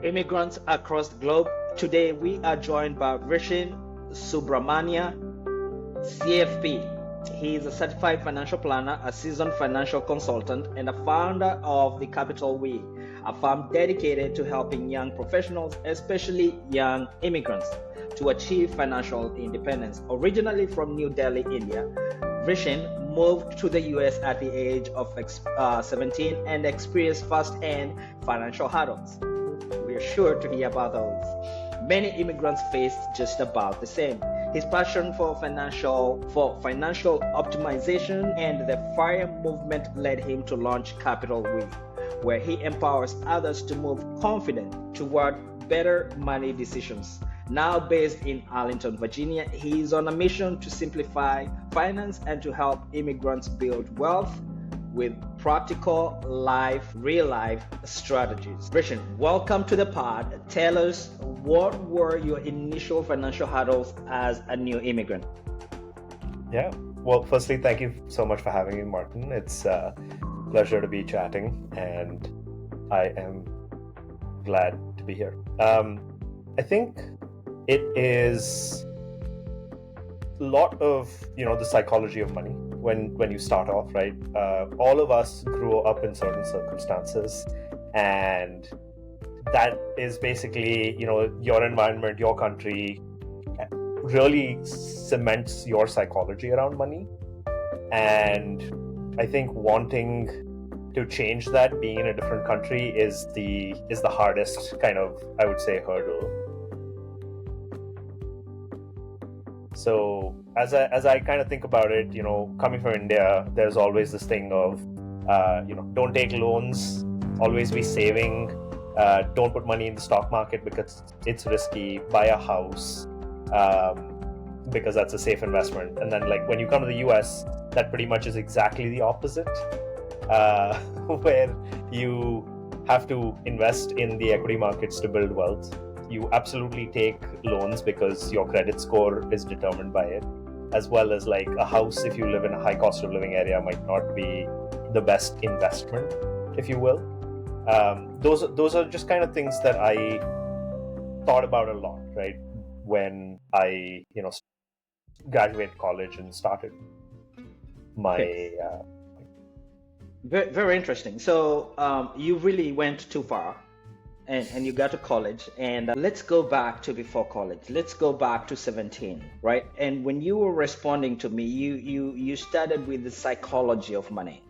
immigrants across the globe. Today we are joined by Vishen Subramaniam, CFP. He is a certified financial planner, a seasoned financial consultant, and a founder of the Capital We, a firm dedicated to helping young professionals, especially young immigrants, to achieve financial independence. Originally from New Delhi, India, Vishen moved to the US at the age of 17 and experienced firsthand financial hurdles. We are sure to hear about those. Many immigrants face just about the same. His passion for financial optimization and the FIRE movement led him to launch Capital We, where he empowers others to move confident toward better money decisions. Now based in Arlington, Virginia, he is on a mission to simplify finance and to help immigrants build wealth with practical real life strategies. Vishen, welcome to the pod. Tell us, what were your initial financial hurdles as a new immigrant? Yeah, well, firstly, thank you so much for having me, Martin. It's a pleasure to be chatting, and I am glad to be here. I think it is a lot of, the psychology of money when you start off, right? All of us grew up in certain circumstances, and that is basically, your environment, your country really cements your psychology around money. And I think wanting to change that, being in a different country, is the hardest kind of, I would say, hurdle. So as I kind of think about it, coming from India, there's always this thing of, don't take loans, always be saving, don't put money in the stock market because it's risky, buy a house, because that's a safe investment. And then when you come to the US, that pretty much is exactly the opposite, where you have to invest in the equity markets to build wealth. You absolutely take loans because your credit score is determined by it, as well as a house, if you live in a high cost of living area, might not be the best investment, if you will. Those are just kind of things that I thought about a lot, right, when I graduated college and started my Very, very interesting. So you really went too far. And you got to college, and let's go back to before college. Let's go back to 17, right? And when you were responding to me, you started with the psychology of money,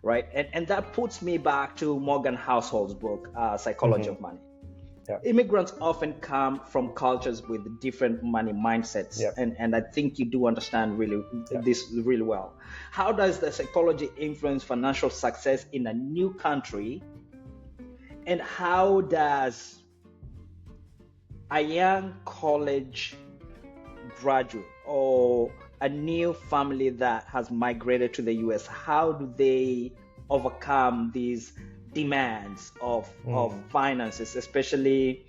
right? And that puts me back to Morgan Household's book, Psychology of Money. Yeah. Immigrants often come from cultures with different money mindsets, and I think you do understand this really well. How does the psychology influence financial success in a new country? And how does a young college graduate or a new family that has migrated to the US, how do they overcome these demands of finances, especially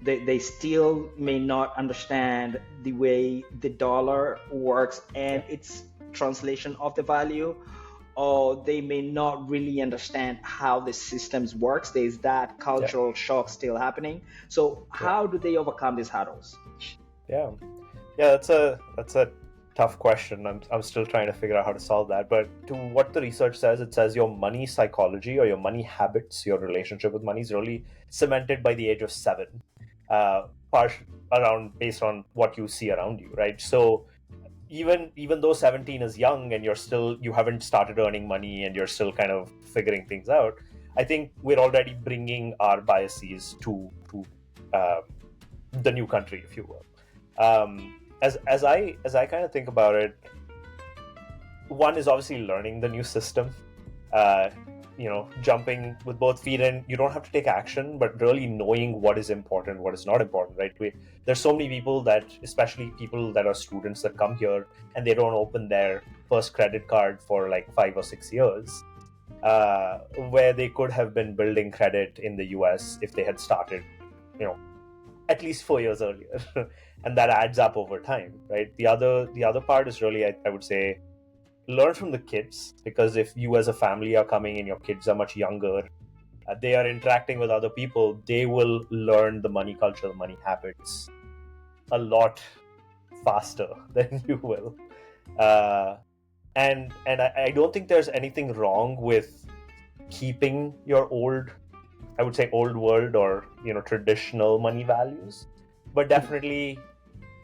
they still may not understand the way the dollar works and its translation of the value, or they may not really understand how the systems works. There's that cultural shock still happening. So how do they overcome these hurdles? Yeah, that's a tough question. I'm still trying to figure out how to solve that. But to what the research says, it says your money psychology or your money habits, your relationship with money is really cemented by the age of 7, based on what you see around you, right? So even though 17 is young and you haven't started earning money and you're still kind of figuring things out, I think we're already bringing our biases to the new country, if you will. As I kind of think about it, one is obviously learning the new system, jumping with both feet in. You don't have to take action, but really knowing what is important, what is not important, right? There's so many people especially people that are students that come here and they don't open their first credit card for 5 or 6 years, where they could have been building credit in the US if they had started, at least 4 years earlier. And that adds up over time, right? The other part is really, I would say, learn from the kids, because if you as a family are coming and your kids are much younger, they are interacting with other people, they will learn the money culture, the money habits a lot faster than you will. And I don't think there's anything wrong with keeping your old, I would say, old world or traditional money values, but definitely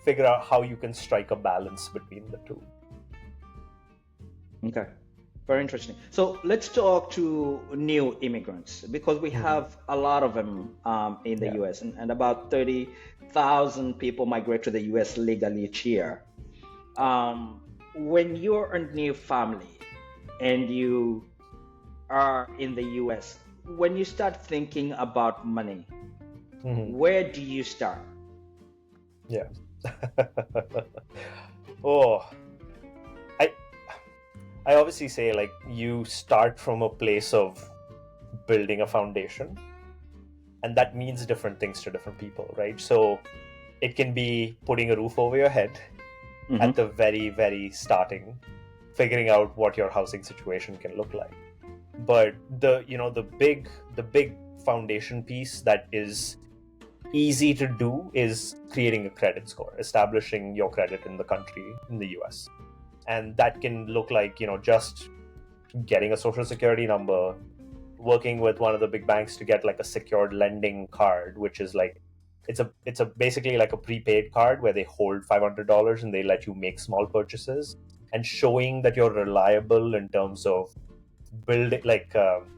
figure out how you can strike a balance between the two. Okay, very interesting. So let's talk to new immigrants because we have a lot of them in the Yeah. US, and about 30,000 people migrate to the US legally each year. When you're a new family and you are in the US, when you start thinking about money, where do you start? Yeah. Oh, I obviously say, like, you start from a place of building a foundation, and that means different things to different people, right? So it can be putting a roof over your head at the very, very starting, figuring out what your housing situation can look like. But the big foundation piece that is easy to do is creating a credit score, establishing your credit in the country, in the US. And that can look like, just getting a social security number, working with one of the big banks to get like a secured lending card, which is like, it's a basically like a prepaid card where they hold $500 and they let you make small purchases, and showing that you're reliable in terms of building,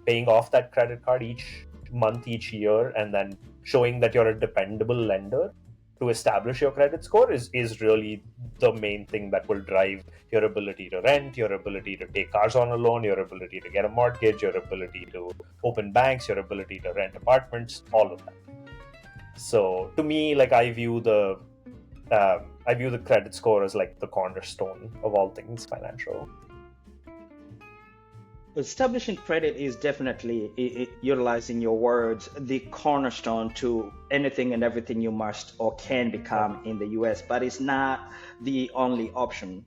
paying off that credit card each month, each year, and then showing that you're a dependable lender to establish your credit score is really the main thing that will drive your ability to rent, your ability to take cars on a loan, your ability to get a mortgage, your ability to open banks, your ability to rent apartments, all of that. So to me, like, I view the credit score as like the cornerstone of all things financial. Establishing credit is definitely, utilizing your words, the cornerstone to anything and everything you must or can become in the US, but it's not the only option.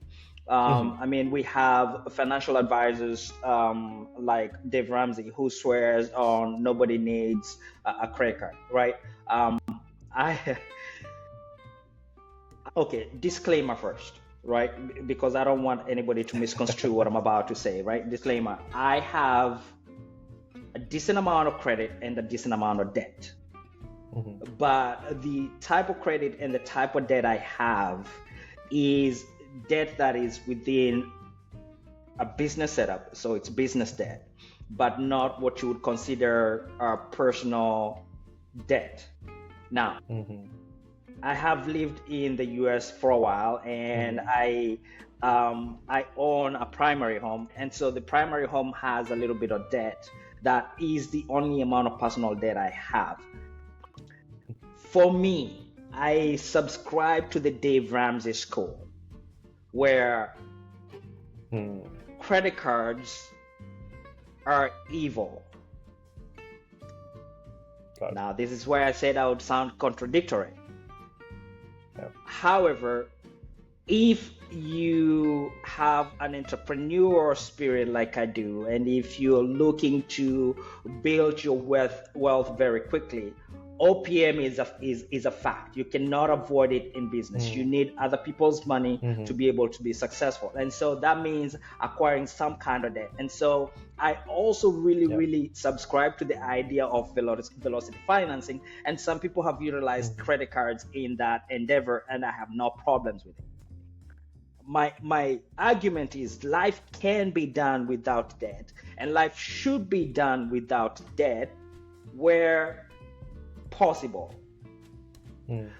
I mean, we have financial advisors like Dave Ramsey, who swears on nobody needs a credit card, right? I Okay, disclaimer first, right? Because I don't want anybody to misconstrue what I'm about to say, right? Disclaimer: I have a decent amount of credit and a decent amount of debt. But the type of credit and the type of debt I have is debt that is within a business setup, so it's business debt, but not what you would consider a personal debt. Now, I have lived in the US for a while, and I own a primary home, and so the primary home has a little bit of debt. That is the only amount of personal debt I have. For me, I subscribe to the Dave Ramsey school, where credit cards are evil. Now, this is where I said I would sound contradictory. However, if you have an entrepreneurial spirit like I do, and if you're looking to build your wealth very quickly, OPM is a fact. You cannot avoid it in business. You need other people's money to be able to be successful. And so that means acquiring some kind of debt. And so I also really subscribe to the idea of velocity financing. And some people have utilized credit cards in that endeavor, and I have no problems with it. My argument is life can be done without debt, and life should be done without debt where possible,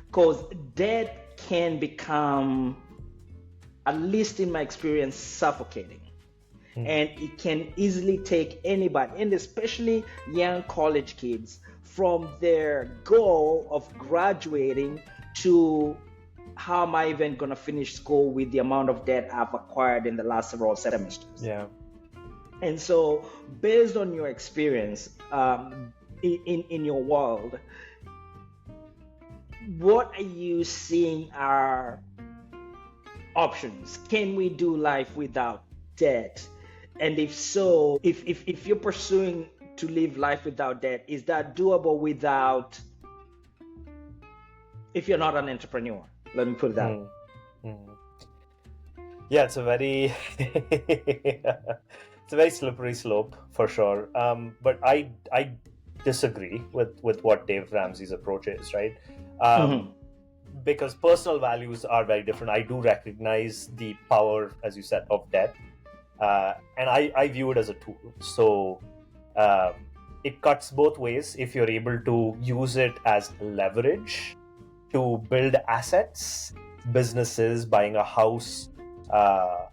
because debt can become, at least in my experience, suffocating, and it can easily take anybody, and especially young college kids, from their goal of graduating to how am I even going to finish school with the amount of debt I've acquired in the last several semesters. And so, based on your experience in your world, what are you seeing are options? Can we do life without debt? And if so, if you're pursuing to live life without debt? Is that doable without, if you're not an entrepreneur? Let me put it that way. Mm. Mm. Yeah, it's a very it's a very slippery slope for sure. But I disagree with what Dave Ramsey's approach is, right? Mhm. Because personal values are very different. I do recognize the power, as you said, of debt, and I view it as a tool. So um, it cuts both ways. If you're able to use it as leverage to build assets, businesses, buying a house, uh,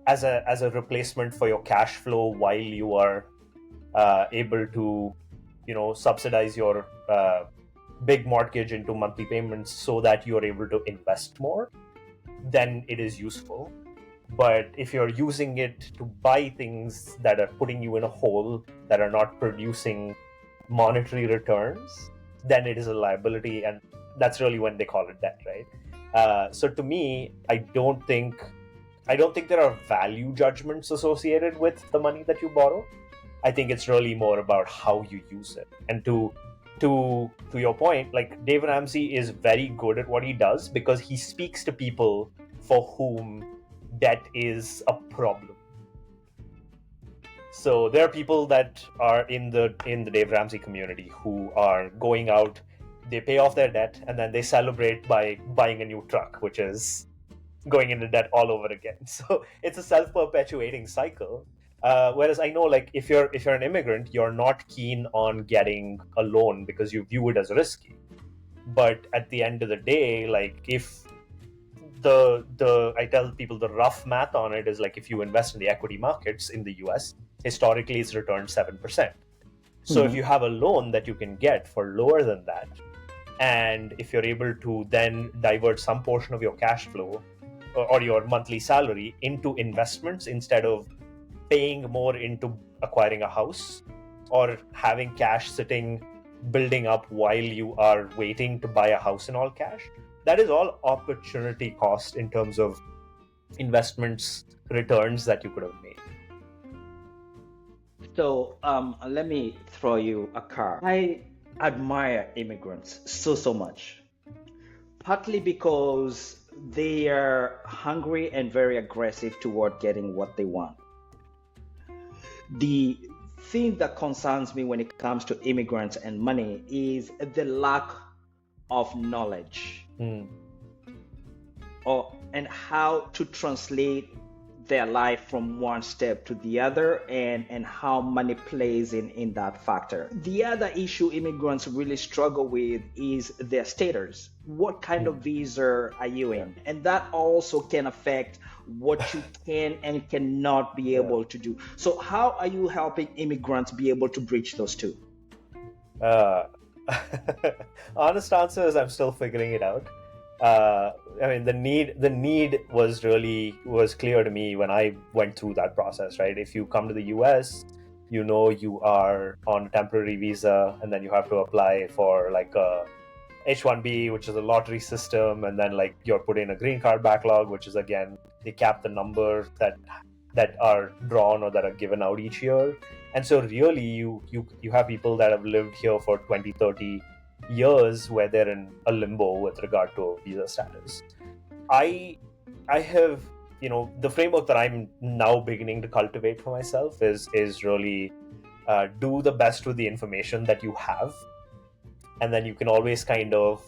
as a replacement for your cash flow while you are able to, subsidize your big mortgage into monthly payments so that you are able to invest more, then it is useful. But if you're using it to buy things that are putting you in a hole, that are not producing monetary returns, then it is a liability, and that's really when they call it debt, right? So to me, I don't think there are value judgments associated with the money that you borrow. I think it's really more about how you use it. And to your point, like, Dave Ramsey is very good at what he does because he speaks to people for whom debt is a problem. So there are people that are in the Dave Ramsey community who are going out, they pay off their debt, and then they celebrate by buying a new truck, which is going into debt all over again. So it's a self-perpetuating cycle. Whereas I know, like, if you're an immigrant, you're not keen on getting a loan because you view it as risky. But at the end of the day, like, if I tell people the rough math on it is, like, if you invest in the equity markets in the US, historically it's returned 7%. So if you have a loan that you can get for lower than that, and if you're able to then divert some portion of your cash flow or your monthly salary into investments instead of paying more into acquiring a house or having cash sitting building up while you are waiting to buy a house in all cash, that is all opportunity cost in terms of investments returns that you could have made. So let me throw you a card. I admire immigrants so much, partly because they are hungry and very aggressive toward getting what they want. The thing that concerns me when it comes to immigrants and money is the lack of knowledge and how to translate their life from one step to the other, and how money plays in that factor. The other issue immigrants really struggle with is their status. What kind of visa are you in? And that also can affect what you can and cannot be able to do. So how are you helping immigrants be able to bridge those two? Honest answer is I'm still figuring it out. I mean, the need was clear to me when I went through that process, right? If you come to the US, you are on a temporary visa, and then you have to apply for like a H-1B, which is a lottery system, and then like you're put in a green card backlog, which is, again, they cap the number that are drawn or that are given out each year. And so really you have people that have lived here for 20, 30 years where they're in a limbo with regard to visa status. I have, the framework that I'm now beginning to cultivate for myself is really do the best with the information that you have, and then you can always kind of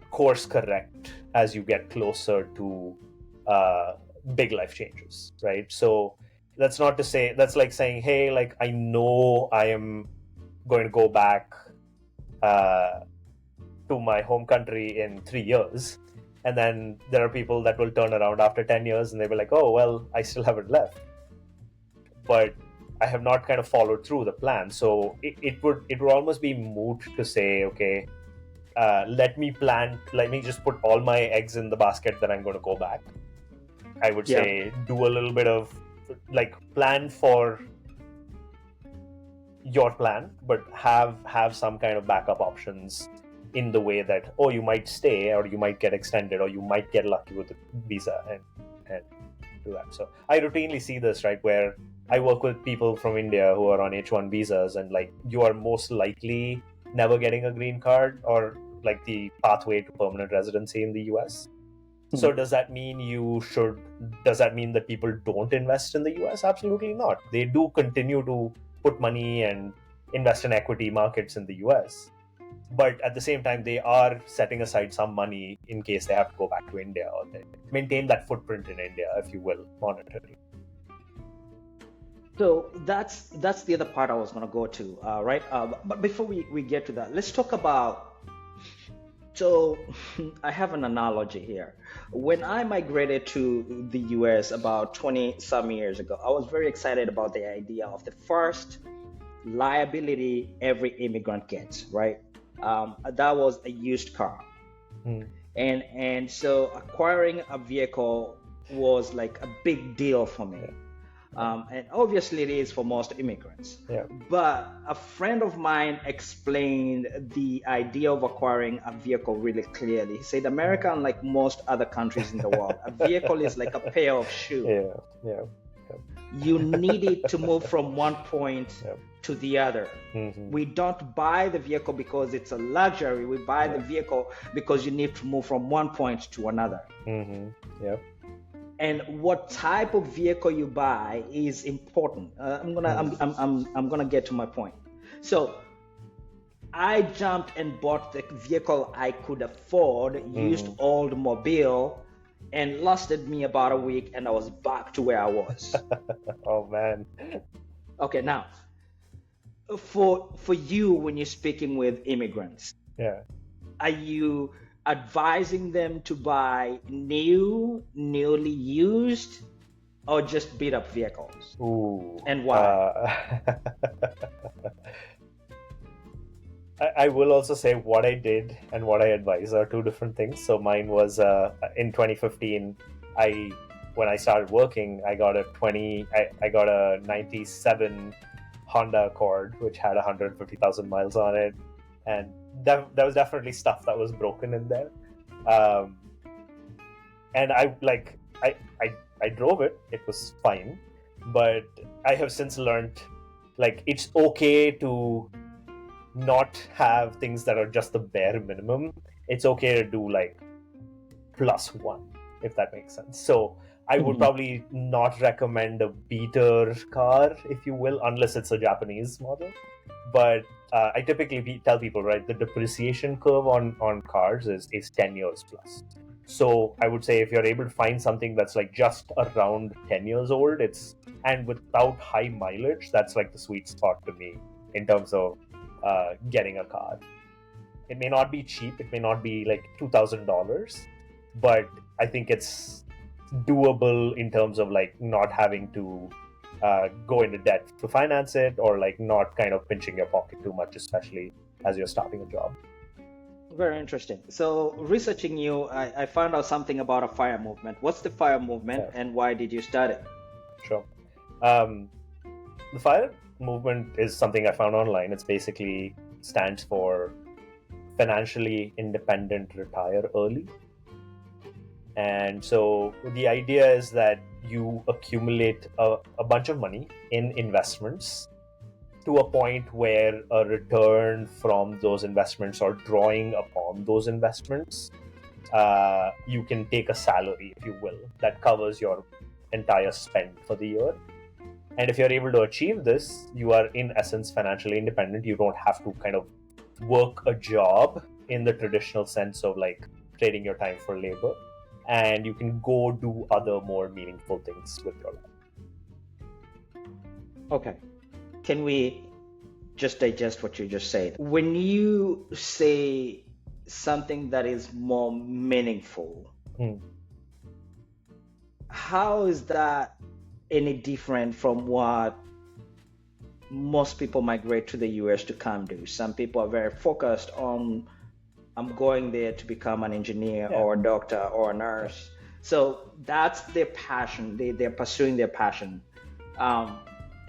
course correct as you get closer to big life changes, right? So that's not to say, that's like saying, hey, like, I know I am going to go back to my home country in 3 years, and then there are people that will turn around after 10 years and they will like, oh, well, I still haven't left, but I have not kind of followed through the plan. So it would almost be moot to say, okay, let me just put all my eggs in the basket that I'm going to go back. I would say do a little bit of like plan for your plan, but have some kind of backup options in the way that, oh, you might stay, or you might get extended, or you might get lucky with the visa and do that. So I routinely see this, right, where I work with people from India who are on H1 visas, and like you are most likely never getting a green card or like the pathway to permanent residency in the US. So does that mean that people don't invest in the US? Absolutely not. They do continue to put money and invest in equity markets in the US. But at the same time, they are setting aside some money in case they have to go back to India, or they maintain that footprint in India, if you will, monetarily. So that's the other part I was going to go to, right? But before we get to that, let's talk about. So I have an analogy here. When I migrated to the US about 20 some years ago, I was very excited about the idea of the first liability every immigrant gets, right? That was a used car. And so acquiring a vehicle was like a big deal for me. And obviously it is for most immigrants. Yeah. But a friend of mine explained the idea of acquiring a vehicle really clearly. He said, America, unlike most other countries in the world, a vehicle is like a pair of shoes. Yeah. You need it to move from one point to the other. We don't buy the vehicle because it's a luxury. We buy the vehicle because you need to move from one point to another. And what type of vehicle you buy is important. I'm gonna get to my point. So I jumped and bought the vehicle I could afford, used old mobile, and lasted me about a week, and I was back to where I was. Oh man. Okay, now for you, when you're speaking with immigrants, are you advising them to buy newly used, or just beat up vehicles? Ooh. And why? I will also say what I did and what I advise are two different things. So mine was in 2015. When I started working, I got a 97 Honda Accord, which had 150,000 miles on it, and that was definitely stuff that was broken in there. And I drove it. It was fine, but I have since learned like it's okay to not have things that are just the bare minimum. It's okay to do like +1, if that makes sense. So I would probably not recommend a beater car, if you will, unless it's a Japanese model. But I typically tell people, right, the depreciation curve on cars is 10 years plus. So I would say if you're able to find something that's like just around 10 years old, and without high mileage, that's like the sweet spot to me in terms of getting a car. It may not be cheap, it may not be like $2,000, but I think it's doable in terms of like not having to go into debt to finance it, or like not kind of pinching your pocket too much, especially as you're starting a job. Very interesting. So researching you, I found out something about a FIRE movement. What's the FIRE movement, and why did you start it? Sure. The FIRE movement is something I found online. It's basically stands for Financially Independent Retire Early. And so the idea is that you accumulate a bunch of money in investments to a point where a return from those investments, or drawing upon those investments, you can take a salary, if you will, that covers your entire spend for the year. And if you're able to achieve this, you are in essence financially independent. You don't have to kind of work a job in the traditional sense of like trading your time for labor, and you can go do other more meaningful things with your life. Okay. Can we just digest what you just said? When you say something that is more meaningful, how is that any different from what most people migrate to the US to come do? Some people are very focused on, I'm going there to become an engineer or a doctor or a nurse. So that's their passion. They're pursuing their passion.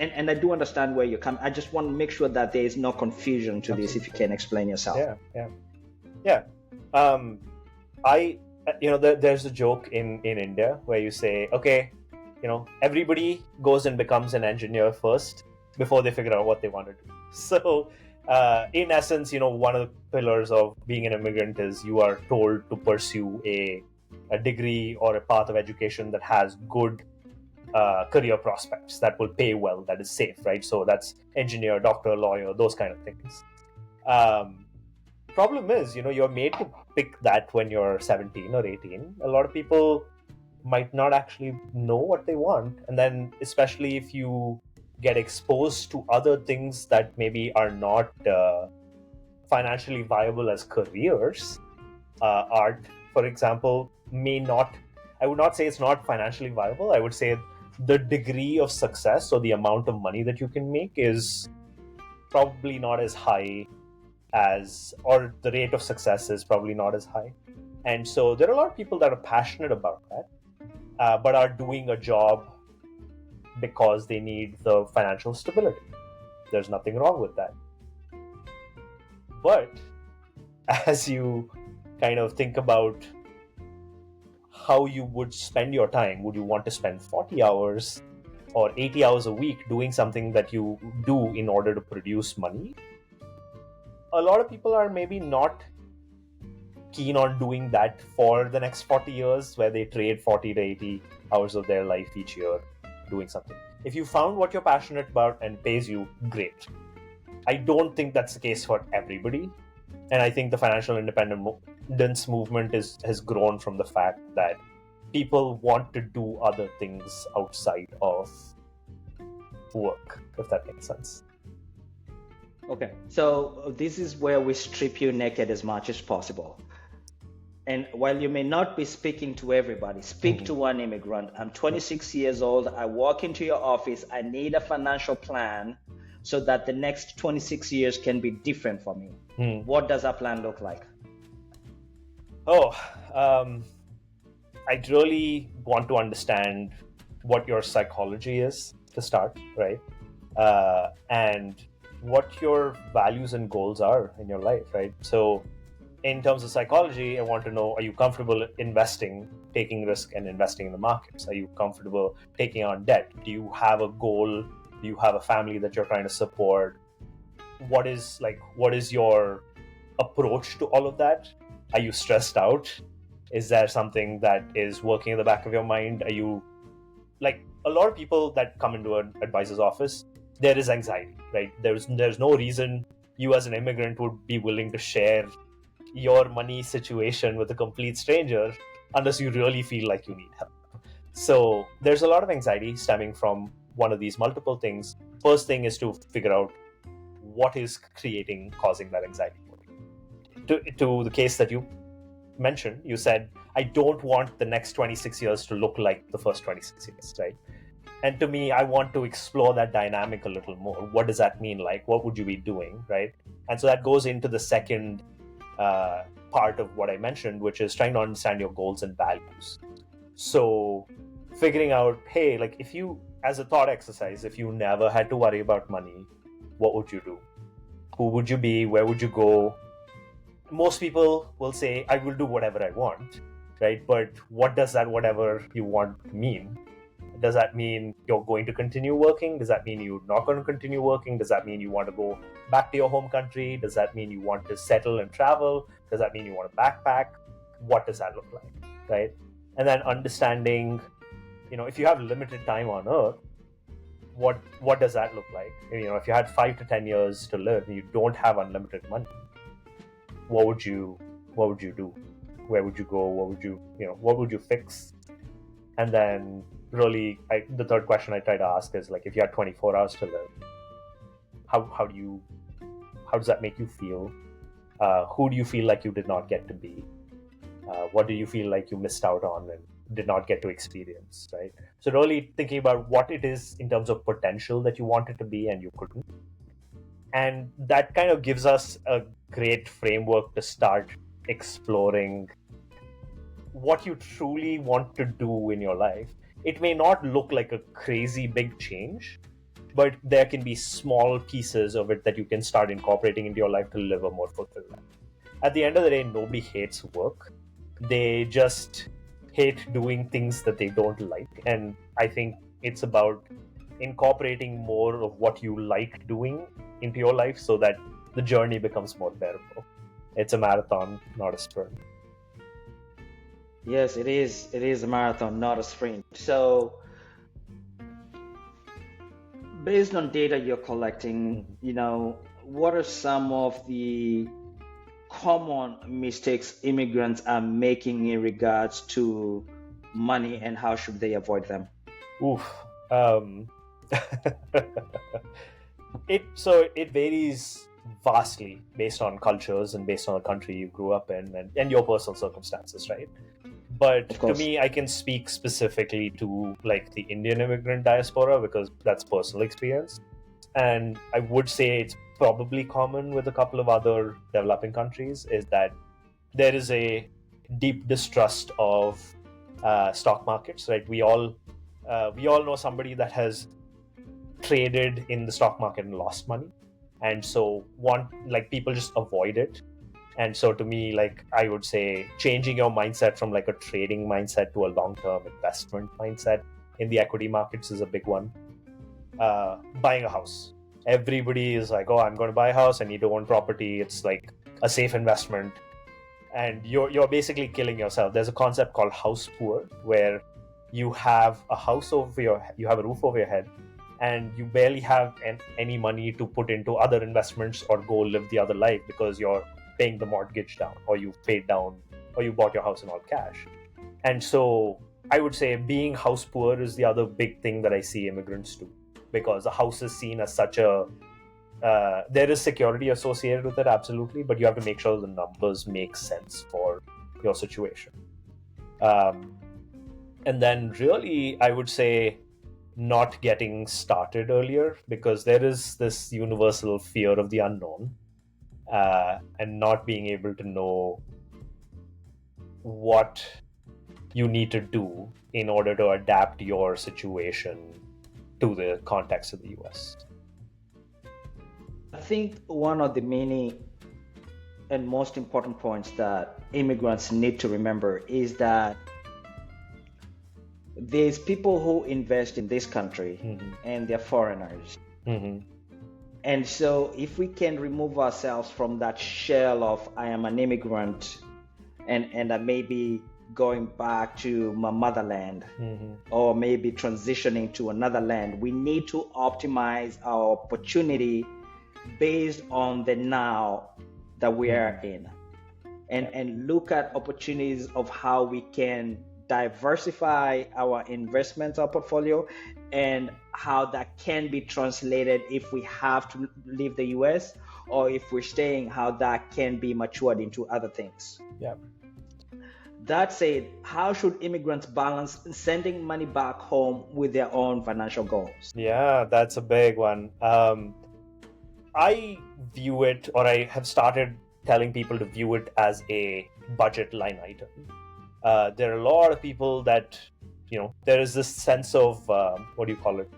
And I do understand where you come. I just want to make sure that there is no confusion to this, if you can explain yourself. Yeah. There's a joke in India where you say, okay, everybody goes and becomes an engineer first before they figure out what they want to do. So, in essence, one of the pillars of being an immigrant is you are told to pursue a degree or a path of education that has good career prospects, that will pay well, that is safe, right? So that's engineer, doctor, lawyer, those kind of things. Problem is, you're made to pick that when you're 17 or 18. A lot of people might not actually know what they want. And then, especially if you get exposed to other things that maybe are not financially viable as careers, art, for example, I would not say it's not financially viable. I would say the degree of success or the amount of money that you can make is probably not as high or the rate of success is probably not as high. And so there are a lot of people that are passionate about that, but are doing a job because they need the financial stability. There's nothing wrong with that. But as you kind of think about how you would spend your time, would you want to spend 40 hours or 80 hours a week doing something that you do in order to produce money? A lot of people are maybe not keen on doing that for the next 40 years, where they trade 40 to 80 hours of their life each year doing something. If you found what you're passionate about and pays you, great. I don't think that's the case for everybody. And I think the financial independence movement has grown from the fact that people want to do other things outside of work, if that makes sense. Okay, so this is where we strip you naked as much as possible. And while you may not be speaking to everybody, speak to one immigrant. I'm 26 years old. I walk into your office. I need a financial plan so that the next 26 years can be different for me. What does that plan look like? I'd really want to understand what your psychology is to start, right? And what your values and goals are in your life, right? So in terms of psychology, I want to know, are you comfortable investing, taking risk and investing in the markets? Are you comfortable taking on debt? Do you have a goal? Do you have a family that you're trying to support? What is your approach to all of that? Are you stressed out? Is there something that is working in the back of your mind? Are you, like a lot of people that come into an advisor's office, there is anxiety, right? There's no reason you as an immigrant would be willing to share your money situation with a complete stranger unless you really feel like you need help. So there's a lot of anxiety stemming from one of these multiple things. First thing is to figure out what is causing that anxiety. To the case that you mentioned, you said, I don't want the next 26 years to look like the first 26 years, right? And to me, I want to explore that dynamic a little more. What does that mean? Like, what would you be doing, right? And so that goes into the second part of what I mentioned, which is trying to understand your goals and values. So figuring out, hey, like if you, as a thought exercise, if you never had to worry about money, what would you do? Who would you be? Where would you go? Most people will say, I will do whatever I want, right? But what does that whatever you want mean? Does that mean you're going to continue working? Does that mean you're not going to continue working? Does that mean you want to go back to your home country? Does that mean you want to settle and travel? Does that mean you want to backpack? What does that look like, right? And then understanding, if you have limited time on Earth, what does that look like? If you had 5 to 10 years to live and you don't have unlimited money, what would you do? Where would you go? What would you fix? And then really, the third question I try to ask is, like, if you had 24 hours to live, how does that make you feel? Who do you feel like you did not get to be? What do you feel like you missed out on and did not get to experience, right? So really thinking about what it is in terms of potential that you wanted to be and you couldn't. And that kind of gives us a great framework to start exploring what you truly want to do in your life. It may not look like a crazy big change, but there can be small pieces of it that you can start incorporating into your life to live a more fulfilled life. At the end of the day, nobody hates work. They just hate doing things that they don't like. And I think it's about incorporating more of what you like doing into your life so that the journey becomes more bearable. It's a marathon, not a sprint. Yes, it is. It is a marathon, not a sprint. So, based on data you're collecting, Mhm. what are some of the common mistakes immigrants are making in regards to money and how should they avoid them? Oof. Um, it varies vastly based on cultures and based on the country you grew up in and your personal circumstances, right? But Of to course. me, I can speak specifically to like the Indian immigrant diaspora because that's personal experience. And I would say it's probably common with a couple of other developing countries is that there is a deep distrust of stock markets, right? We all know somebody that has traded in the stock market and lost money, and so want like people just avoid it. And so to me, like I would say changing your mindset from like a trading mindset to a long-term investment mindset in the equity markets is a big one. Buying a house, everybody is like, oh, I'm going to buy a house, I need to own property, it's like a safe investment, and you're basically killing yourself. There's a concept called house poor, where you have you have a roof over your head, and you barely have any money to put into other investments or go live the other life because you're paying the mortgage down, or you paid down, or you bought your house in all cash. And so I would say being house poor is the other big thing that I see immigrants do, because the house is seen as such a there is security associated with it, absolutely, but you have to make sure the numbers make sense for your situation. Um, and then, really, I would say not getting started earlier, because there is this universal fear of the unknown, and not being able to know what you need to do in order to adapt your situation to the context of the US. I think one of the many and most important points that immigrants need to remember is that there's people who invest in this country Mm-hmm. and they're foreigners. Mm-hmm. And so if we can remove ourselves from that shell of I am an immigrant and I may be going back to my motherland Mm-hmm. or maybe transitioning to another land, we need to optimize our opportunity based on the now that we are in, and look at opportunities of how we can diversify our investments, our portfolio, and how that can be translated if we have to leave the US, or if we're staying, how that can be matured into other things. Yeah. That said, how should immigrants balance sending money back home with their own financial goals? Yeah, that's a big one. I view it, or I have started telling people to view it as a budget line item. There are a lot of people that, there is this sense of, what do you call it?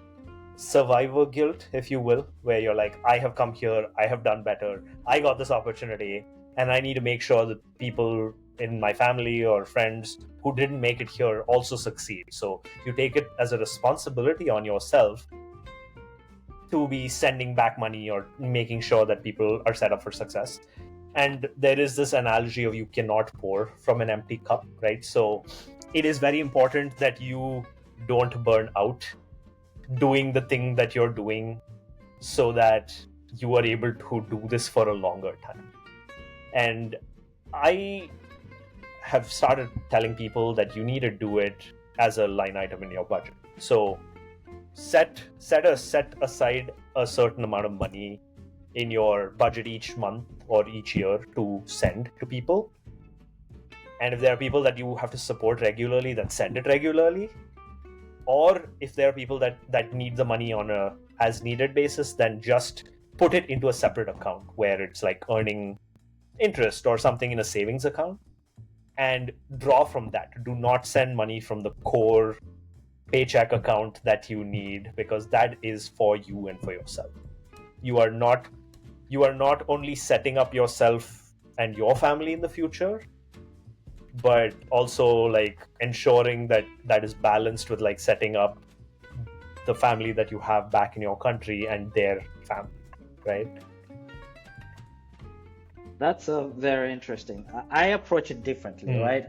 Survivor guilt, if you will, where you're like, I have come here, I have done better, I got this opportunity, and I need to make sure that people in my family or friends who didn't make it here also succeed. So you take it as a responsibility on yourself to be sending back money or making sure that people are set up for success. And there is this analogy of you cannot pour from an empty cup, right? So it is very important that you don't burn out doing the thing that you're doing, so that you are able to do this for a longer time. And I have started telling people that you need to do it as a line item in your budget. So set aside a certain amount of money in your budget each month or each year to send to people. And if there are people that you have to support regularly, then send it regularly. Or if there are people that need the money on a as needed basis, then just put it into a separate account where it's like earning interest or something in a savings account, and draw from that. Do not send money from the core paycheck account that you need, because that is for you and for yourself. You are not only setting up yourself and your family in the future, but also like ensuring that that is balanced with like setting up the family that you have back in your country and their family, right? That's a very interesting. I approach it differently, Mm. right?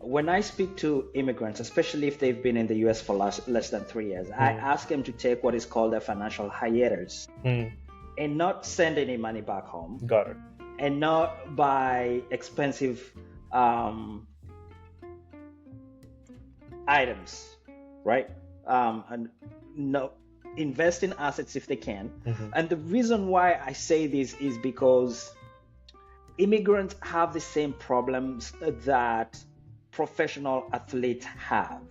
When I speak to immigrants, especially if they've been in the US for less than 3 years, I ask them to take what is called a financial hiatus Mm. and not send any money back home Got it. and not buy expensive items, right? And no, invest in assets if they can. And the reason why I say this is because immigrants have the same problems that professional athletes have.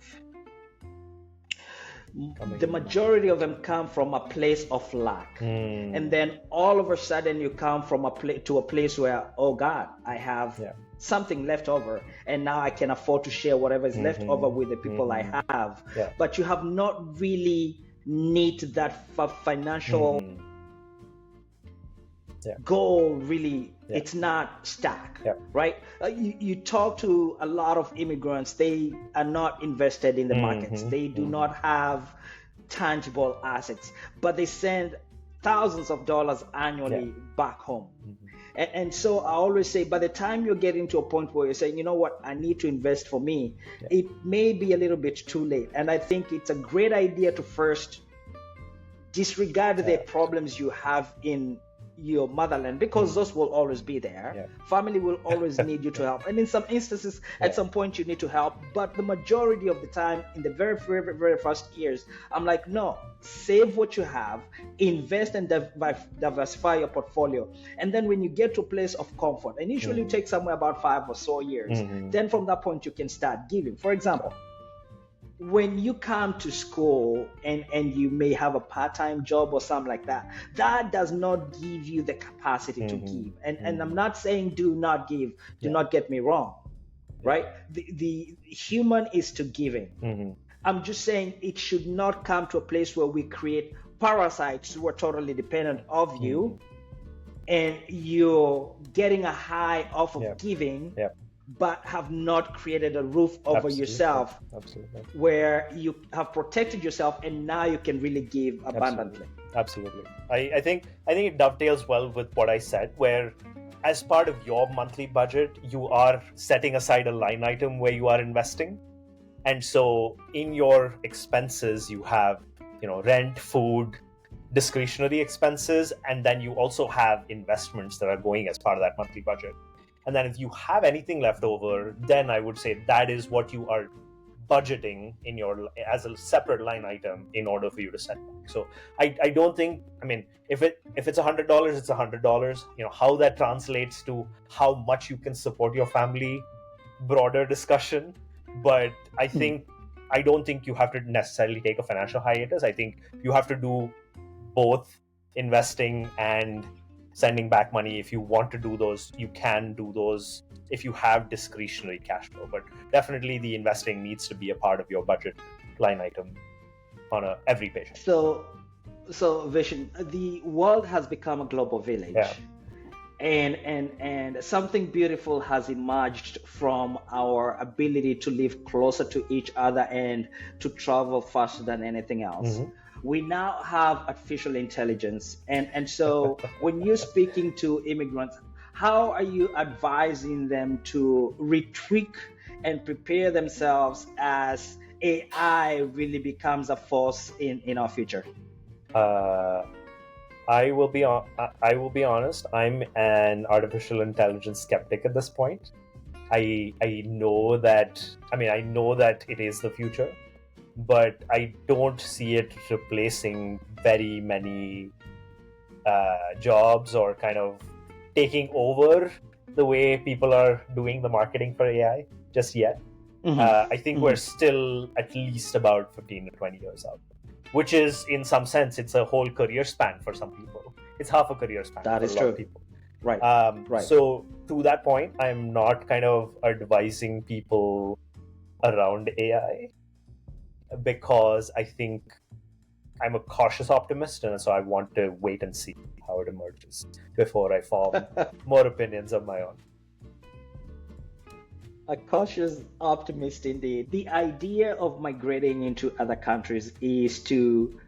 The majority of them come from a place of lack, and then all of a sudden you come from to a place where, oh God, I have something left over, and now I can afford to share whatever is left over with the people I have. But you have not really need that financial goal really. It's not stack, right? You talk to a lot of immigrants, they are not invested in the markets. They do not have tangible assets, but they send thousands of dollars annually back home. And so I always say, by the time you're getting to a point where you're saying, you know what, I need to invest for me, it may be a little bit too late. And I think it's a great idea to first disregard the problems you have in your motherland, because those will always be there. Family will always need you to help, and in some instances at some point you need to help, but the majority of the time in the very first years, I'm like, no, save what you have, invest and diversify your portfolio, and then when you get to a place of comfort, and usually it takes somewhere about 5 or so years, then from that point you can start giving. For example, when you come to school and you may have a part-time job or something like that, that does not give you the capacity to give. And I'm not saying do not give, do not get me wrong, right? The human is to giving. I'm just saying it should not come to a place where we create parasites who are totally dependent of you, and you're getting a high off of giving, but have not created a roof over yourself, where you have protected yourself and now you can really give abundantly. Absolutely. I think it dovetails well with what I said, where as part of your monthly budget, you are setting aside a line item where you are investing. And so in your expenses, you have, rent, food, discretionary expenses, and then you also have investments that are going as part of that monthly budget. And then if you have anything left over, then I would say that is what you are budgeting in your as a separate line item in order for you to set back. So I don't think, if it's $100, it's $100. How that translates to how much you can support your family, broader discussion. But I don't think you have to necessarily take a financial hiatus. I think you have to do both investing and sending back money. If you want to do those, you can do those if you have discretionary cash flow. But definitely the investing needs to be a part of your budget line item on every paycheck. So Vishen, the world has become a global village. And something beautiful has emerged from our ability to live closer to each other and to travel faster than anything else. We now have artificial intelligence. And so when you're speaking to immigrants, how are you advising them to retweak and prepare themselves as AI really becomes a force in our future? I will be honest. I'm an artificial intelligence skeptic at this point. I know that it is the future, but I don't see it replacing very many jobs or kind of taking over the way people are doing the marketing for AI just yet. I think we're still at least about 15 to 20 years out, which is, in some sense, it's a whole career span for some people. It's half a career span for a lot of people. Right. So to that point, I'm not kind of advising people around AI, because I think I'm a cautious optimist, and so I want to wait and see how it emerges before I form more opinions of my own. A cautious optimist indeed. The idea of migrating into other countries is to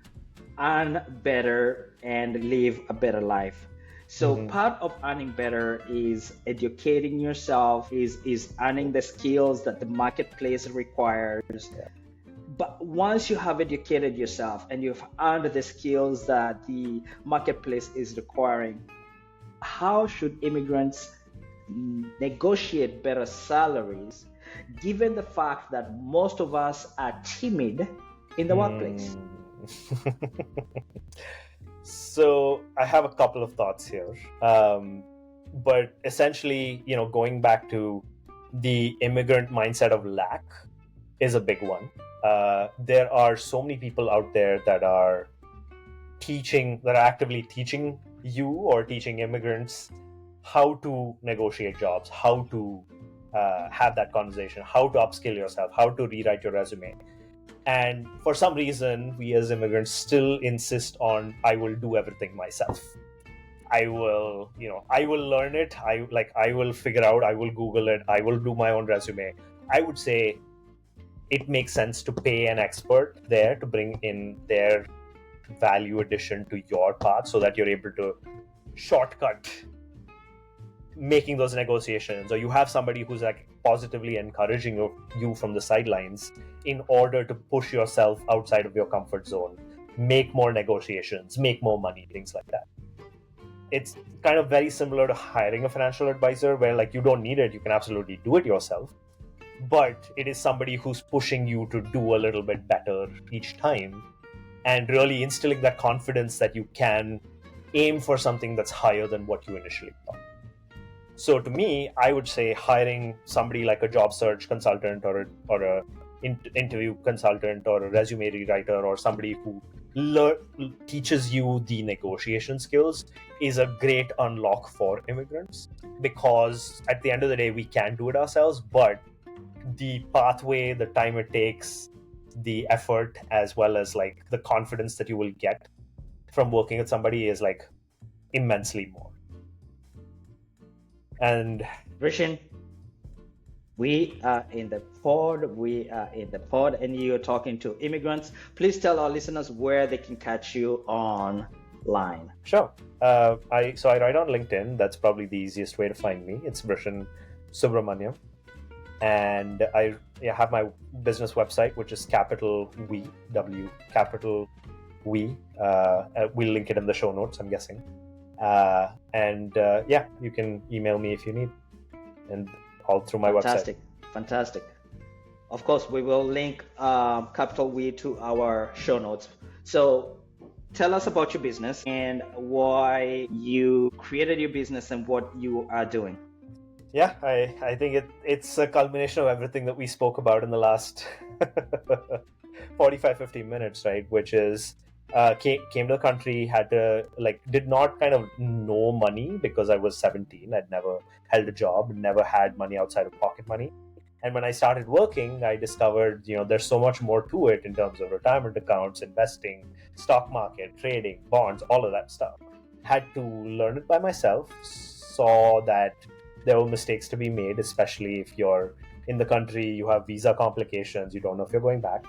earn better and live a better life. So Hmm. part of earning better is educating yourself, is earning the skills that the marketplace requires. Yeah. But once you have educated yourself and you've earned the skills that the marketplace is requiring, how should immigrants negotiate better salaries given the fact that most of us are timid in the workplace? Hmm. So I have a couple of thoughts here. But essentially, going back to the immigrant mindset of lack is a big one. There are so many people out there that are actively teaching you or teaching immigrants how to negotiate jobs, how to have that conversation, how to upskill yourself, how to rewrite your resume. And for some reason, we as immigrants still insist on, I will do everything myself. I will learn it. I will figure out, I will Google it, I will do my own resume. I would say it makes sense to pay an expert there to bring in their value addition to your path so that you're able to shortcut making those negotiations, or you have somebody who's like positively encouraging you from the sidelines in order to push yourself outside of your comfort zone, make more negotiations, make more money, things like that. It's kind of very similar to hiring a financial advisor where like you don't need it, you can absolutely do it yourself, but it is somebody who's pushing you to do a little bit better each time and really instilling that confidence that you can aim for something that's higher than what you initially thought. So to me, I would say hiring somebody like a job search consultant or a interview consultant or a resume rewriter or somebody who teaches you the negotiation skills is a great unlock for immigrants, because at the end of the day, we can do it ourselves, but the pathway, the time it takes, the effort, as well as like the confidence that you will get from working with somebody is like immensely more. And Vishen, we are in the pod. We are in the pod, and you're talking to immigrants. Please tell our listeners where they can catch you online. sure, I write on LinkedIn. That's probably the easiest way to find me. It's Vishen Subramaniam, and I have my business website, which is capital capital We. We'll link it in the show notes, I'm guessing. And you can email me if you need, and all through my website. Fantastic, fantastic. Of course, we will link Capital We to our show notes. So tell us about your business and why you created your business and what you are doing. Yeah, I think it's a culmination of everything that we spoke about in the last 45-50 minutes, right? Which is came to the country, had to did not kind of know money because I was 17. I'd never held a job, never had money outside of pocket money. And when I started working, I discovered, there's so much more to it in terms of retirement accounts, investing, stock market, trading, bonds, all of that stuff. Had to learn it by myself, saw that there were mistakes to be made, especially if you're in the country, you have visa complications, you don't know if you're going back.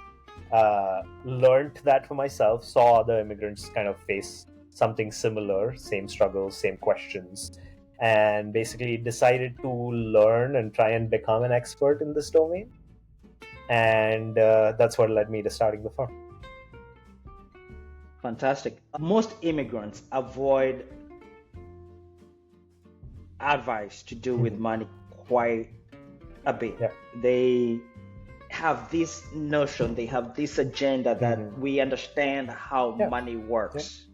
Learned that for myself, saw other immigrants kind of face something similar, same struggles, same questions, and basically decided to learn and try and become an expert in this domain. And that's what led me to starting the firm. Fantastic. Most immigrants avoid advice to do with money quite a bit. Yeah. They have this notion, they have this agenda that we understand how money works.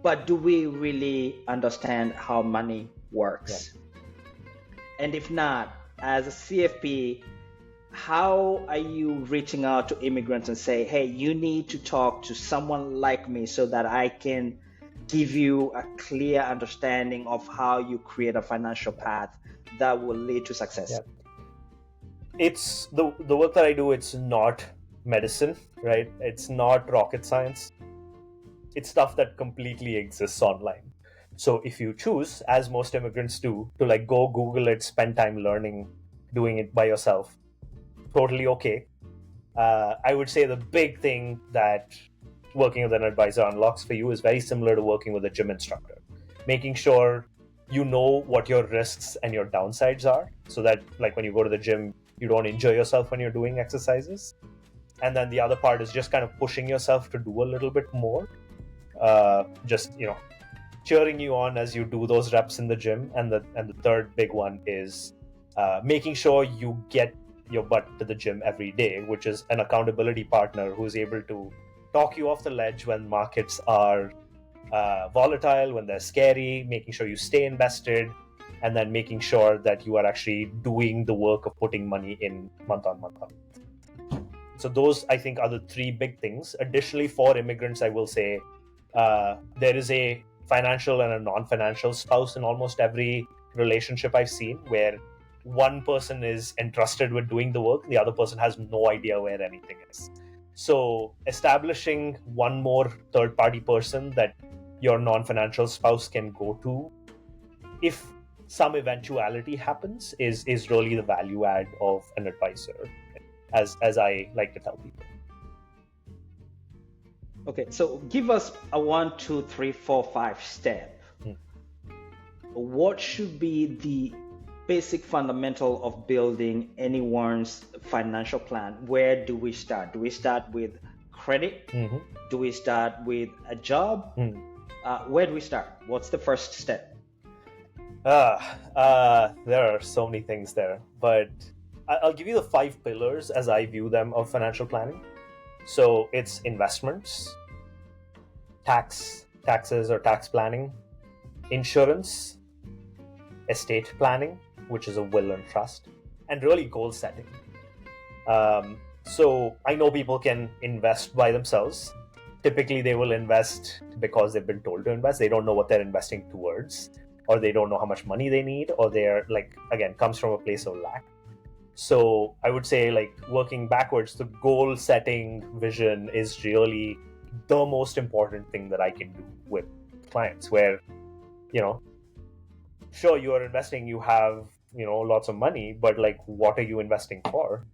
But do we really understand how money works? And if not, as a CFP, how are you reaching out to immigrants and say, hey, you need to talk to someone like me so that I can give you a clear understanding of how you create a financial path that will lead to success? It's the work that I do. It's not medicine, right? It's not rocket science. It's stuff that completely exists online. So if you choose, as most immigrants do, to go Google it, spend time learning, doing it by yourself, totally okay. I would say the big thing that working with an advisor unlocks for you is very similar to working with a gym instructor. Making sure you know what your risks and your downsides are, so that like when you go to the gym, you don't injure yourself when you're doing exercises. And then the other part is just kind of pushing yourself to do a little bit more. Just, cheering you on as you do those reps in the gym. And the third big one is making sure you get your butt to the gym every day, which is an accountability partner who's able to talk you off the ledge when markets are volatile, when they're scary, making sure you stay invested, and then making sure that you are actually doing the work of putting money in month on month. So those, I think, are the three big things. Additionally, for immigrants, I will say there is a financial and a non-financial spouse in almost every relationship I've seen, where one person is entrusted with doing the work, the other person has no idea where anything is. So establishing one more third-party person that your non-financial spouse can go to if some eventuality happens is really the value add of an advisor, as I like to tell people. Okay, so give us a 1, 2, 3, 4, 5 step. What should be the basic fundamental of building anyone's financial plan? Where do we start? Do we start with credit? Mm-hmm. Do we start with a job? Where do we start? What's the first step? There are so many things there, but I'll give you the 5 pillars as I view them of financial planning. So it's investments, taxes or tax planning, insurance, estate planning, which is a will and trust, and really goal setting. So I know people can invest by themselves. Typically, they will invest because they've been told to invest. They don't know what they're investing towards, or they don't know how much money they need, or they're comes from a place of lack. So I would say working backwards, the goal setting vision is really the most important thing that I can do with clients, where, sure, you are investing, you have, lots of money, but what are you investing for?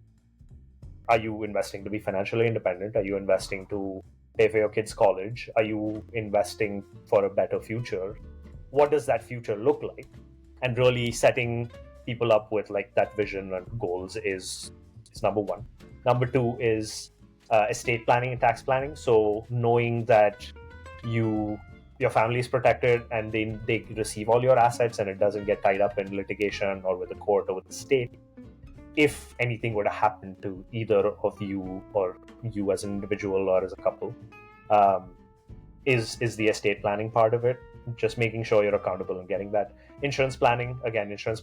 Are you investing to be financially independent? Are you investing to pay for your kids' college? Are you investing for a better future? What does that future look like? And really setting people up with that vision and goals is number 1. Number 2 is estate planning and tax planning. So knowing that your family is protected and they receive all your assets and it doesn't get tied up in litigation or with the court or with the state. If anything were to happen to either of you, or you as an individual or as a couple, is the estate planning part of it. Just making sure you're accountable and getting that. Insurance planning, again, insurance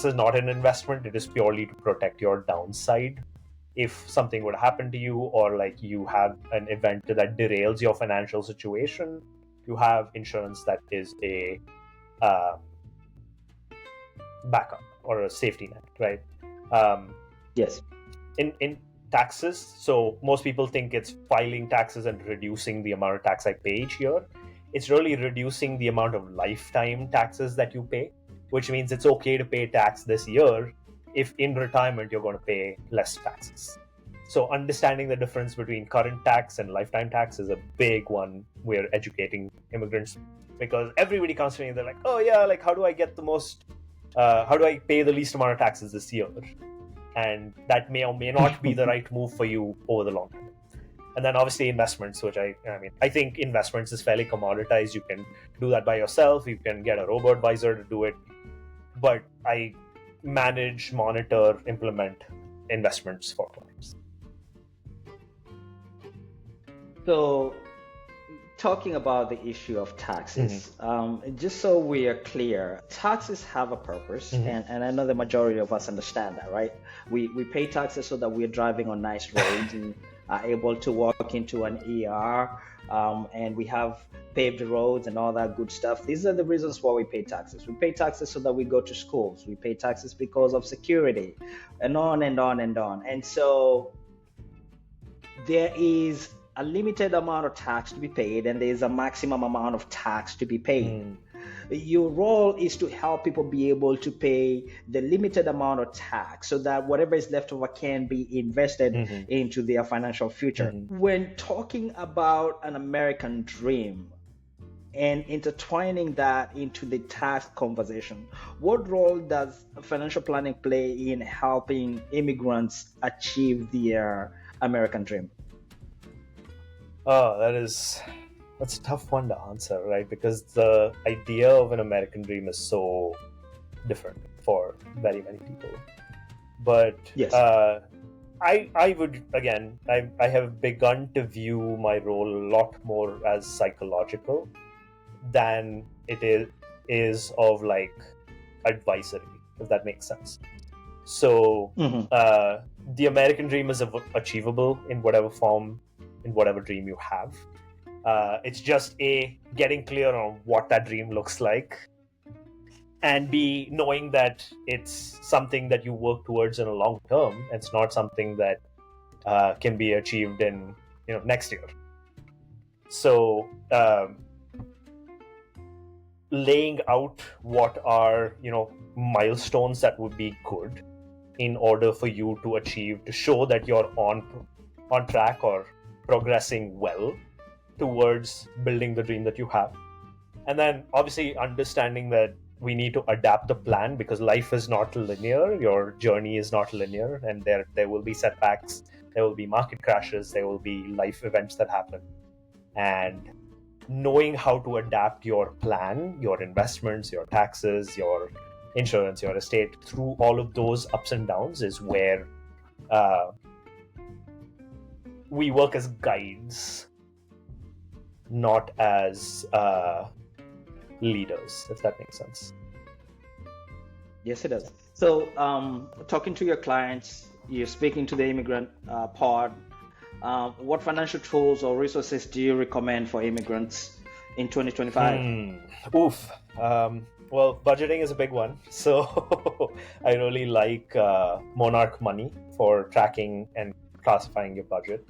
is not an investment. It is purely to protect your downside. If something would happen to you, or you have an event that derails your financial situation, you have insurance that is a backup or a safety net, right? Yes. In taxes, so most people think it's filing taxes and reducing the amount of tax I pay each year. It's really reducing the amount of lifetime taxes that you pay, which means it's okay to pay tax this year if in retirement you're going to pay less taxes. So understanding the difference between current tax and lifetime tax is a big one. We're educating immigrants, because everybody comes to me and they're like, oh yeah, how do I get the most, how do I pay the least amount of taxes this year? And that may or may not be the right move for you over the long term. And then obviously investments, which I think investments is fairly commoditized. You can do that by yourself. You can get a robo-advisor to do it. But I manage, monitor, implement investments for clients. So talking about the issue of taxes, just so we are clear, taxes have a purpose, and I know the majority of us understand that, right? We pay taxes so that we're driving on nice roads and are able to walk into an ER, and we have paved roads and all that good stuff. These are the reasons why we pay taxes. We pay taxes so that we go to schools. We pay taxes because of security, and on and on and on. And so there is a limited amount of tax to be paid, and there is a maximum amount of tax to be paid. your role is to help people be able to pay the limited amount of tax so that whatever is left over can be invested into their financial future. When talking about an American dream and intertwining that into the tax conversation, what role does financial planning play in helping immigrants achieve their American dream? Oh, that's a tough one to answer, right? Because the idea of an American dream is so different for very many people. But Yes. I would, again, I have begun to view my role a lot more as psychological than it is of like advisory, if that makes sense. So the American dream is achievable in whatever form, in whatever dream you have. It's just getting clear on what that dream looks like, and B, knowing that it's something that you work towards in a long term. It's not something that can be achieved in next year. So laying out what are milestones that would be good in order for you to achieve, to show that you're on track or progressing well towards building the dream that you have. And then obviously understanding that we need to adapt the plan because life is not linear, your journey is not linear, and there will be setbacks, there will be market crashes, there will be life events that happen. And knowing how to adapt your plan, your investments, your taxes, your insurance, your estate through all of those ups and downs is where we work as guides, not as leaders, if that makes sense. Yes, it does. So talking to your clients, you're speaking to the immigrant part. What financial tools or resources do you recommend for immigrants in 2025? Well, budgeting is a big one. So I really like Monarch Money for tracking and classifying your budget.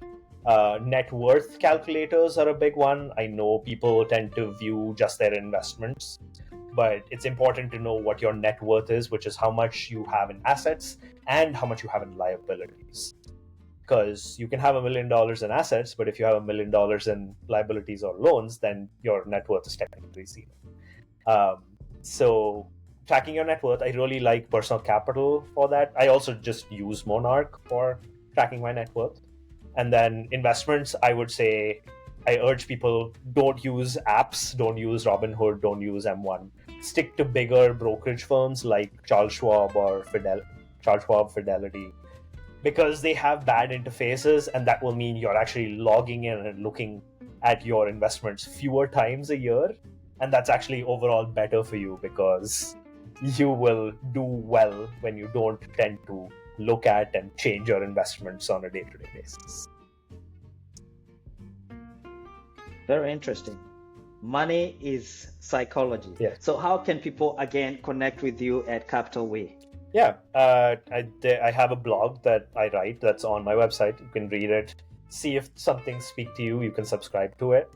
Net worth calculators are a big one. I know people tend to view just their investments, but it's important to know what your net worth is, which is how much you have in assets and how much you have in liabilities. Because you can have $1 million in assets, but if you have $1 million in liabilities or loans, then your net worth is technically zero. So tracking your net worth, I really like Personal Capital for that. I also just use Monarch for tracking my net worth. And then investments, I would say, I urge people, don't use apps, don't use Robinhood, don't use M1. Stick to bigger brokerage firms like Charles Schwab, Fidelity, because they have bad interfaces, and that will mean you're actually logging in and looking at your investments fewer times a year. And that's actually overall better for you because you will do well when you don't tend to look at and change your investments on a day-to-day basis. Very interesting. Money is psychology. Yeah. So how can people again connect with you at Capital Way? Yeah, I have a blog that I write that's on my website. You can read it, see if something speaks to you. You can subscribe to it.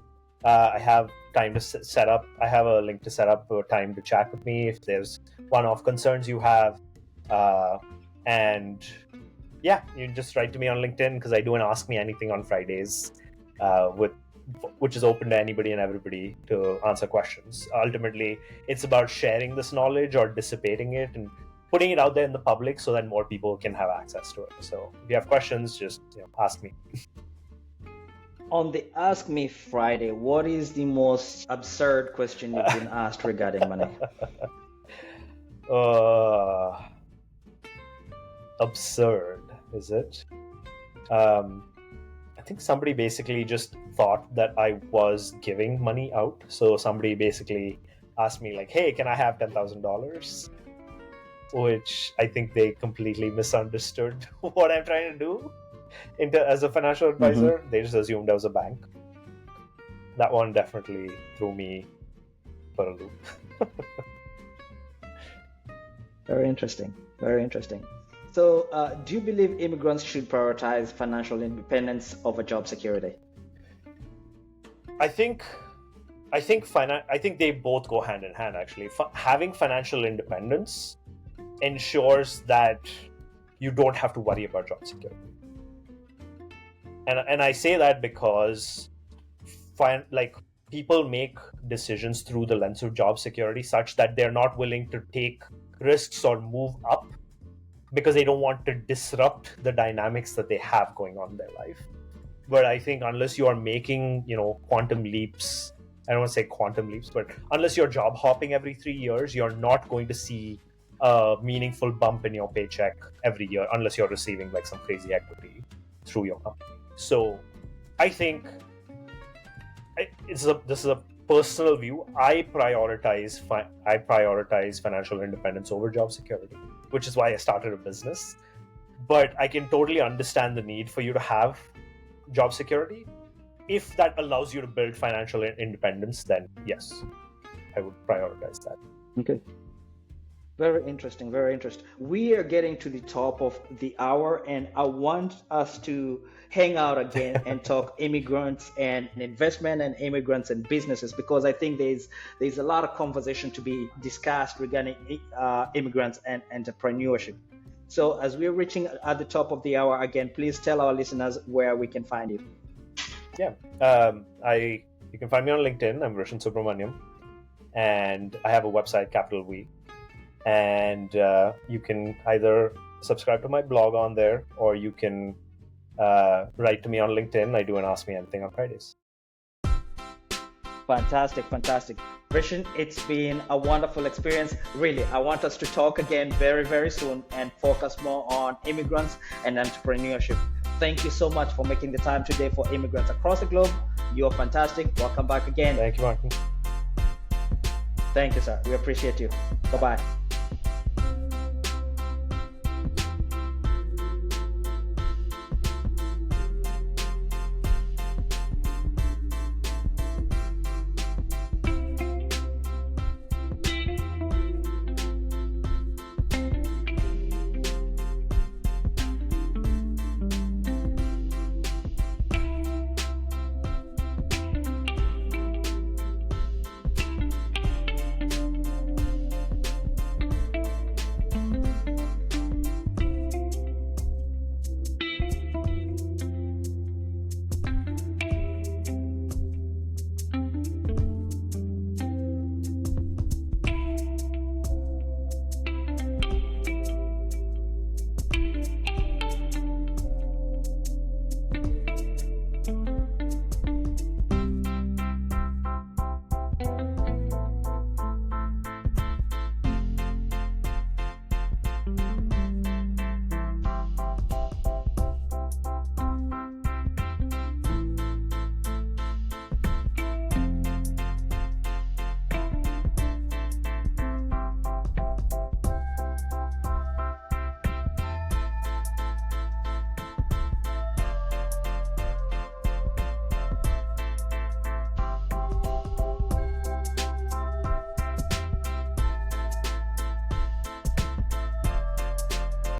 I have time to set up. I have a link to set up a time to chat with me if there's one-off concerns you have. And yeah, you can just write to me on LinkedIn because I do an Ask Me Anything on Fridays, which is open to anybody and everybody to answer questions. Ultimately, it's about sharing this knowledge or dissipating it and putting it out there in the public so that more people can have access to it. So if you have questions, just ask me. On the Ask Me Friday, what is the most absurd question you've been asked regarding money? Absurd, is it? I think somebody basically just thought that I was giving money out. So somebody basically asked me like, hey, can I have $10,000? Which I think they completely misunderstood what I'm trying to do as a financial advisor. Mm-hmm. They just assumed I was a bank. That one definitely threw me for a loop. Very interesting. Very interesting. So, do you believe immigrants should prioritize financial independence over job security? I think I think I think they both go hand in hand. Actually, having financial independence ensures that you don't have to worry about job security. And I say that because people make decisions through the lens of job security such that they're not willing to take risks or move up because they don't want to disrupt the dynamics that they have going on in their life. But I think unless you are making, quantum leaps, I don't want to say quantum leaps, but unless you're job hopping every 3 years, you're not going to see a meaningful bump in your paycheck every year unless you're receiving like some crazy equity through your company. So I think this is a personal view. I prioritize financial independence over job security, which is why I started a business. But I can totally understand the need for you to have job security. If that allows you to build financial independence, then yes, I would prioritize that. Okay. Very interesting, very interesting. We are getting to the top of the hour, and I want us to hang out again and talk immigrants and investment and immigrants and businesses, because I think there's a lot of conversation to be discussed regarding immigrants and entrepreneurship. So as we're reaching at the top of the hour again, please tell our listeners where we can find you. Yeah, you can find me on LinkedIn. I'm Vishen Subramaniam, and I have a website, Capital We. And you can either subscribe to my blog on there, or you can write to me on LinkedIn. I do an Ask Me Anything on Fridays. Fantastic. Vishen, it's been a wonderful experience. Really, I want us to talk again very, very soon and focus more on immigrants and entrepreneurship. Thank you so much for making the time today for immigrants across the globe. You're fantastic. Welcome back again. Thank you, Martin. Thank you, sir. We appreciate you. Bye-bye.